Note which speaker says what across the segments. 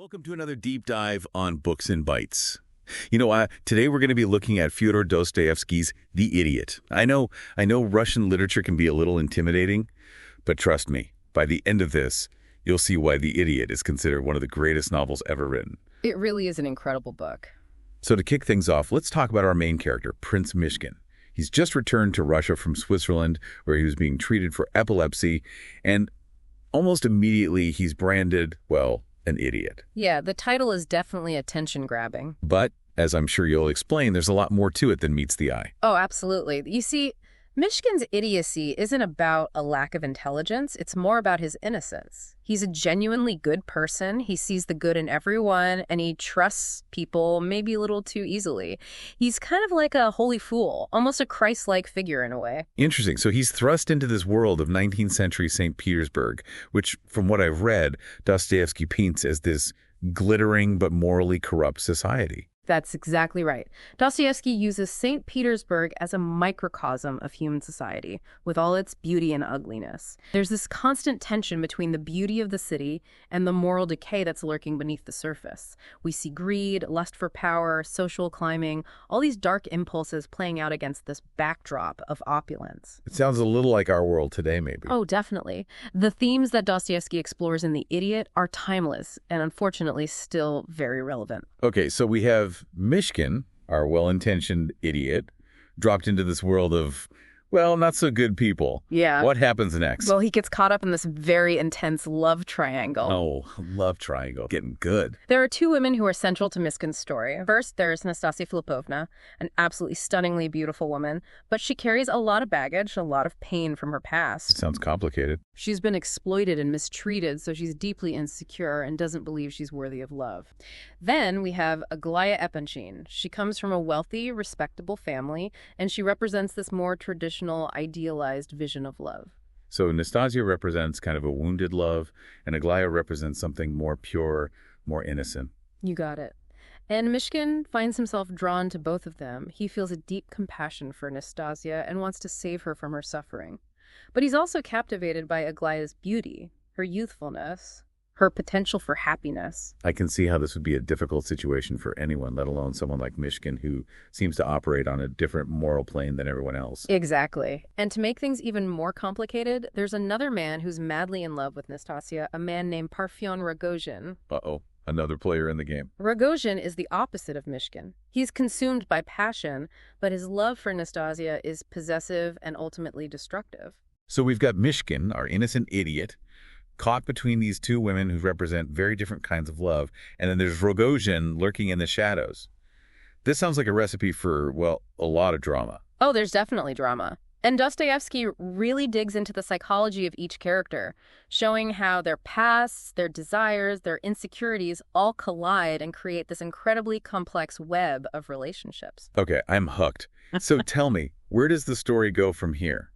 Speaker 1: Welcome to another deep dive on books and Bytes. Today we're going to be looking at Fyodor Dostoevsky's The Idiot. I know Russian literature can be a little intimidating, but trust me, by the end of this, you'll see why The Idiot is considered one of the greatest novels ever written.
Speaker 2: It really is an incredible book.
Speaker 1: So to kick things off, let's talk about our main character, Prince Myshkin. He's just returned to Russia from Switzerland, where he was being treated for epilepsy, and almost immediately he's branded, well, an idiot.
Speaker 2: Yeah, the title is definitely attention-grabbing.
Speaker 1: But, as I'm sure you'll explain, there's a lot more to it than meets the eye.
Speaker 2: Oh, absolutely. You see, Myshkin's idiocy isn't about a lack of intelligence. It's more about his innocence. He's a genuinely good person. He sees the good in everyone, and he trusts people maybe a little too easily. He's kind of like a holy fool, almost a Christ-like figure in a way.
Speaker 1: Interesting. So he's thrust into this world of 19th century St. Petersburg, which, from what I've read, Dostoevsky paints as this glittering but morally corrupt society.
Speaker 2: That's exactly right. Dostoevsky uses St. Petersburg as a microcosm of human society, with all its beauty and ugliness. There's this constant tension between the beauty of the city and the moral decay that's lurking beneath the surface. We see greed, lust for power, social climbing, all these dark impulses playing out against this backdrop of opulence.
Speaker 1: It sounds a little like our world today, maybe.
Speaker 2: Oh, definitely. The themes that Dostoevsky explores in The Idiot are timeless and unfortunately still very relevant.
Speaker 1: Okay, so we have Myshkin, our well-intentioned idiot, dropped into this world of, well, not so good people.
Speaker 2: Yeah.
Speaker 1: What happens next?
Speaker 2: Well, he gets caught up in this very intense love triangle.
Speaker 1: Oh, love triangle. Getting good.
Speaker 2: There are two women who are central to Myshkin's story. First, there's Nastasia Filipovna, an absolutely stunningly beautiful woman, but she carries a lot of baggage, a lot of pain from her past.
Speaker 1: It sounds complicated.
Speaker 2: She's been exploited and mistreated, so she's deeply insecure and doesn't believe she's worthy of love. Then we have Aglaya Epanchin. She comes from a wealthy, respectable family, and she represents this more traditional, idealized vision of love.
Speaker 1: So Nastasia represents kind of a wounded love, and Aglaya represents something more pure, more innocent.
Speaker 2: You got it. And Myshkin finds himself drawn to both of them. He feels a deep compassion for Nastasia and wants to save her from her suffering. But he's also captivated by Aglaya's beauty, her youthfulness, her potential for happiness.
Speaker 1: I can see how this would be a difficult situation for anyone, let alone someone like Myshkin, who seems to operate on a different moral plane than everyone else.
Speaker 2: Exactly. And to make things even more complicated, there's another man who's madly in love with Nastasia, a man named Parfen Rogozhin.
Speaker 1: Uh-oh, another player in the game.
Speaker 2: Rogozhin is the opposite of Myshkin. He's consumed by passion, but his love for Nastasia is possessive and ultimately destructive.
Speaker 1: So we've got Myshkin, our innocent idiot, caught between these two women who represent very different kinds of love, and then there's Rogozhin lurking in the shadows. This sounds like a recipe for, well, a lot of drama.
Speaker 2: Oh, there's definitely drama. And Dostoevsky really digs into the psychology of each character, showing how their pasts, their desires, their insecurities all collide and create this incredibly complex web of relationships.
Speaker 1: Okay, I'm hooked. So tell me, where does the story go from here?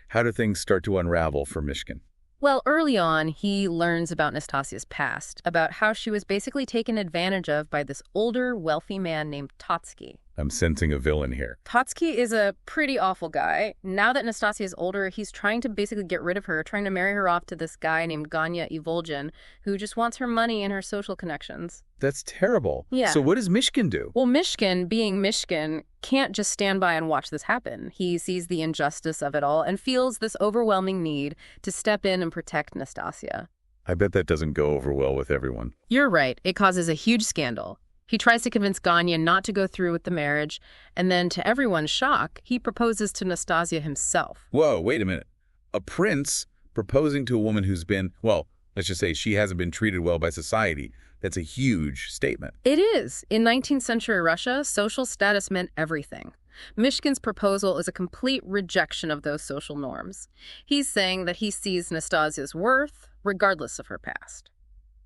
Speaker 1: How do things start to unravel for Myshkin?
Speaker 2: Well, early on, he learns about Nastasia's past, about how she was basically taken advantage of by this older, wealthy man named Totsky.
Speaker 1: I'm sensing a villain here.
Speaker 2: Totsky is a pretty awful guy. Now that Nastasia is older, he's trying to basically get rid of her, trying to marry her off to this guy named Ganya Ivolgin, who just wants her money and her social connections.
Speaker 1: That's terrible.
Speaker 2: Yeah.
Speaker 1: So what does Myshkin do?
Speaker 2: Well, Myshkin, being Myshkin, can't just stand by and watch this happen. He sees the injustice of it all and feels this overwhelming need to step in and protect Nastasia.
Speaker 1: I bet that doesn't go over well with everyone.
Speaker 2: You're right. It causes a huge scandal. He tries to convince Ganya not to go through with the marriage, and then to everyone's shock, he proposes to Nastasia himself.
Speaker 1: Whoa, wait a minute. A prince proposing to a woman who's been, well, let's just say she hasn't been treated well by society. That's a huge statement.
Speaker 2: It is. In 19th century Russia, social status meant everything. Myshkin's proposal is a complete rejection of those social norms. He's saying that he sees Nastasia's worth, regardless of her past.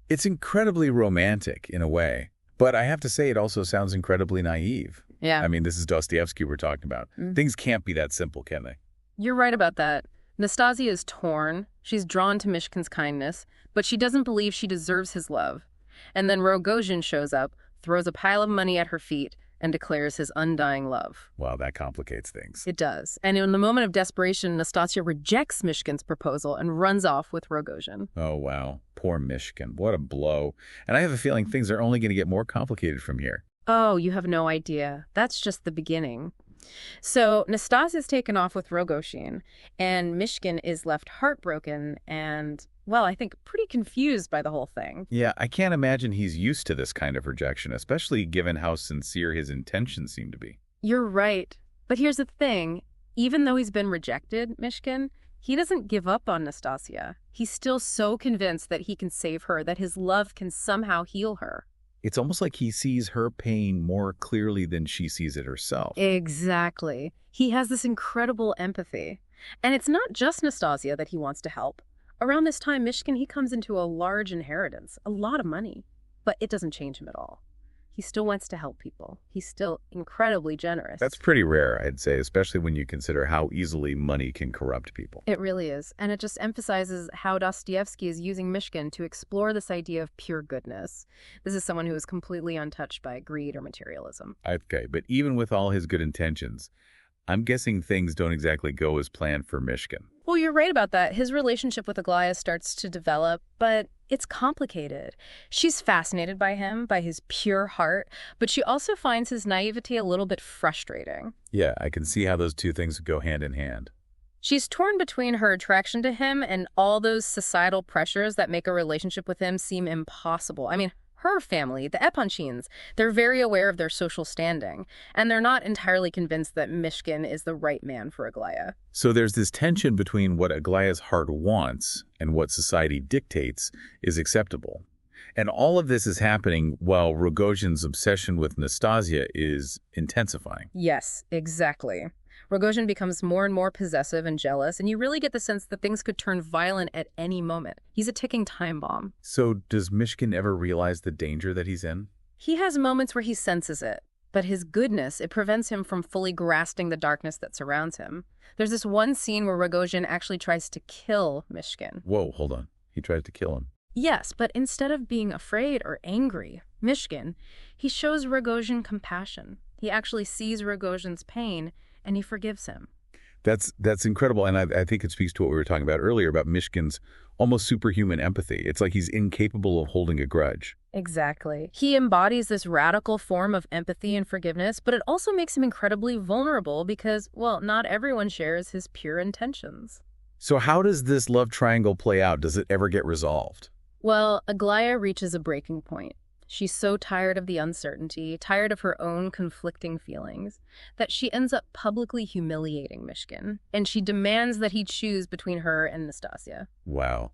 Speaker 1: It's incredibly romantic in a way. But I have to say, it also sounds incredibly naive.
Speaker 2: Yeah.
Speaker 1: I mean, this is Dostoevsky we're talking about. Things can't be that simple, can they?
Speaker 2: You're right about that. Nastasia is torn. She's drawn to Myshkin's kindness, but she doesn't believe she deserves his love. And then Rogozhin shows up, throws a pile of money at her feet, and declares his undying love.
Speaker 1: Wow, that complicates things.
Speaker 2: It does. And in the moment of desperation, Nastasia rejects Myshkin's proposal and runs off with Rogozhin.
Speaker 1: Oh, wow. Poor Myshkin. What a blow. And I have a feeling things are only going to get more complicated from here.
Speaker 2: Oh, you have no idea. That's just the beginning. So Nastasia's taken off with Rogojin, and Myshkin is left heartbroken and, well, I think pretty confused by the whole thing.
Speaker 1: Yeah, I can't imagine he's used to this kind of rejection, especially given how sincere his intentions seem to be.
Speaker 2: You're right. But here's the thing. Even though he's been rejected, Myshkin, he doesn't give up on Nastasia. He's still so convinced that he can save her, that his love can somehow heal her.
Speaker 1: It's almost like he sees her pain more clearly than she sees it herself.
Speaker 2: Exactly. He has this incredible empathy. And it's not just Nastasia that he wants to help. Around this time, Myshkin, he comes into a large inheritance, a lot of money. But it doesn't change him at all. He still wants to help people. He's still incredibly generous.
Speaker 1: That's pretty rare, I'd say, especially when you consider how easily money can corrupt people.
Speaker 2: It really is. And it just emphasizes how Dostoevsky is using Myshkin to explore this idea of pure goodness. This is someone who is completely untouched by greed or materialism.
Speaker 1: Okay, but even with all his good intentions, I'm guessing things don't exactly go as planned for Myshkin.
Speaker 2: Well, you're right about that. His relationship with Aglaya starts to develop, but it's complicated. She's fascinated by him, by his pure heart, but she also finds his naivety a little bit frustrating.
Speaker 1: Yeah, I can see how those two things go hand in hand.
Speaker 2: She's torn between her attraction to him and all those societal pressures that make a relationship with him seem impossible. I mean, her family, the Epanchins, they're very aware of their social standing, and they're not entirely convinced that Myshkin is the right man for Aglaya.
Speaker 1: So there's this tension between what Aglaya's heart wants and what society dictates is acceptable. And all of this is happening while Rogojin's obsession with Nastasia is intensifying.
Speaker 2: Yes, exactly. Rogojin becomes more and more possessive and jealous, and you really get the sense that things could turn violent at any moment. He's a ticking time bomb.
Speaker 1: So does Myshkin ever realize the danger that he's in?
Speaker 2: He has moments where he senses it, but his goodness, it prevents him from fully grasping the darkness that surrounds him. There's this one scene where Rogojin actually tries to kill Myshkin.
Speaker 1: Whoa, hold on. He tries to kill him.
Speaker 2: Yes, but instead of being afraid or angry, Myshkin, he shows Rogojin compassion. He actually sees Rogojin's pain, and he forgives him.
Speaker 1: That's incredible, and I think it speaks to what we were talking about earlier about Myshkin's almost superhuman empathy. It's like he's incapable of holding a grudge.
Speaker 2: Exactly. He embodies this radical form of empathy and forgiveness, but it also makes him incredibly vulnerable because, well, not everyone shares his pure intentions.
Speaker 1: So how does this love triangle play out? Does it ever get resolved?
Speaker 2: Well, Aglaya reaches a breaking point. She's so tired of the uncertainty, tired of her own conflicting feelings, that she ends up publicly humiliating Myshkin, and she demands that he choose between her and Nastasia.
Speaker 1: Wow.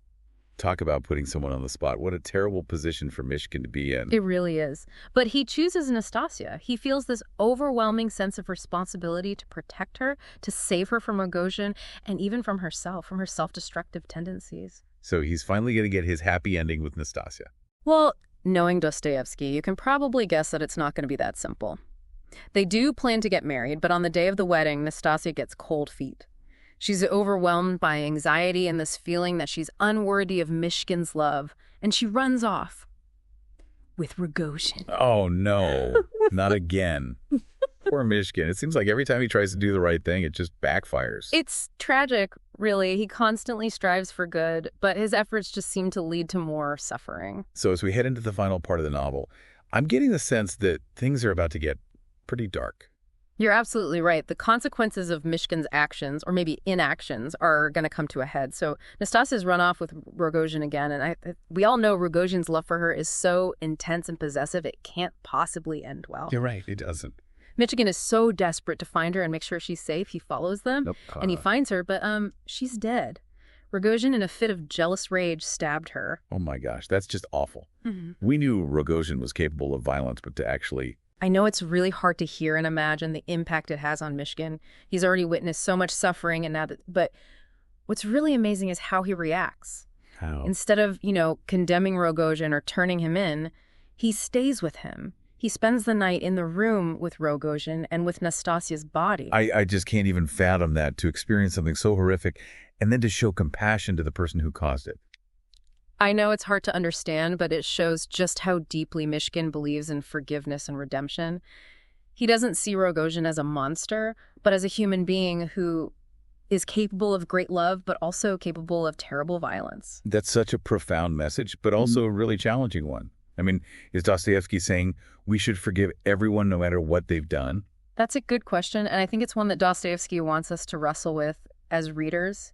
Speaker 1: Talk about putting someone on the spot. What a terrible position for Myshkin to be in.
Speaker 2: It really is. But he chooses Nastasia. He feels this overwhelming sense of responsibility to protect her, to save her from Rogojin, and even from herself, from her self-destructive tendencies.
Speaker 1: So he's finally going to get his happy ending with Nastasia.
Speaker 2: Well, knowing Dostoevsky, you can probably guess that it's not going to be that simple. They do plan to get married, but on the day of the wedding, Nastasia gets cold feet. She's overwhelmed by anxiety and this feeling that she's unworthy of Myshkin's love, and she runs off with Rogojin.
Speaker 1: Oh, no. Not again. Poor Myshkin. It seems like every time he tries to do the right thing, it just backfires.
Speaker 2: It's tragic, really. He constantly strives for good, but his efforts just seem to lead to more suffering.
Speaker 1: So as we head into the final part of the novel, I'm getting the sense that things are about to get pretty dark.
Speaker 2: You're absolutely right. The consequences of Myshkin's actions, or maybe inactions, are going to come to a head. So Nastasia's run off with Rogojin again, and we all know Rogojin's love for her is so intense and possessive, it can't possibly end well.
Speaker 1: You're right, it doesn't.
Speaker 2: Myshkin is so desperate to find her and make sure she's safe, he follows them, and he finds her, but she's dead. Rogojin, in a fit of jealous rage, stabbed her.
Speaker 1: Oh my gosh, that's just awful.
Speaker 2: Mm-hmm.
Speaker 1: We knew Rogojin was capable of violence, but to actually...
Speaker 2: I know it's really hard to hear and imagine the impact it has on Myshkin. He's already witnessed so much suffering, but what's really amazing is how he reacts.
Speaker 1: How?
Speaker 2: Instead of, condemning Rogojin or turning him in, he stays with him. He spends the night in the room with Rogojin and with Nastasia's body.
Speaker 1: I just can't even fathom that, to experience something so horrific and then to show compassion to the person who caused it.
Speaker 2: I know it's hard to understand, but it shows just how deeply Myshkin believes in forgiveness and redemption. He doesn't see Rogojin as a monster, but as a human being who is capable of great love, but also capable of terrible violence.
Speaker 1: That's such a profound message, but also a really challenging one. I mean, is Dostoevsky saying we should forgive everyone no matter what they've done?
Speaker 2: That's a good question, and I think it's one that Dostoevsky wants us to wrestle with as readers.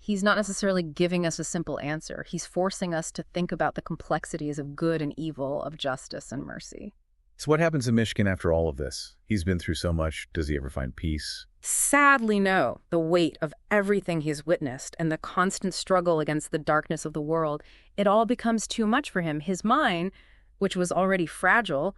Speaker 2: He's not necessarily giving us a simple answer. He's forcing us to think about the complexities of good and evil, of justice and mercy.
Speaker 1: So what happens to Myshkin after all of this? He's been through so much. Does he ever find peace?
Speaker 2: Sadly, no. The weight of everything he's witnessed and the constant struggle against the darkness of the world, it all becomes too much for him. His mind, which was already fragile,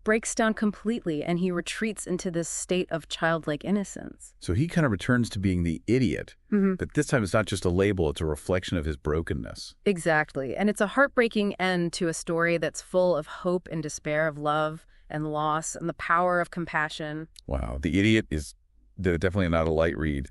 Speaker 2: breaks down completely, and he retreats into this state of childlike innocence.
Speaker 1: So he kind of returns to being the idiot, but this time it's not just a label, it's a reflection of his brokenness.
Speaker 2: Exactly. And it's a heartbreaking end to a story that's full of hope and despair, of love and loss and the power of compassion.
Speaker 1: Wow. The Idiot is definitely not a light read,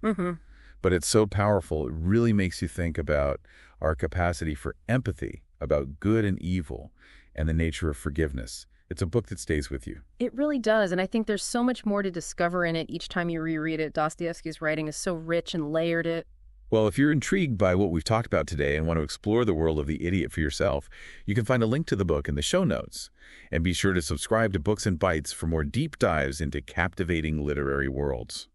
Speaker 1: but it's so powerful. It really makes you think about our capacity for empathy, about good and evil, and the nature of forgiveness. It's a book that stays with you.
Speaker 2: It really does, and I think there's so much more to discover in it each time you reread it. Dostoevsky's writing is so rich and layered it.
Speaker 1: Well, if you're intrigued by what we've talked about today and want to explore the world of The Idiot for yourself, you can find a link to the book in the show notes. And be sure to subscribe to Books and Bytes for more deep dives into captivating literary worlds.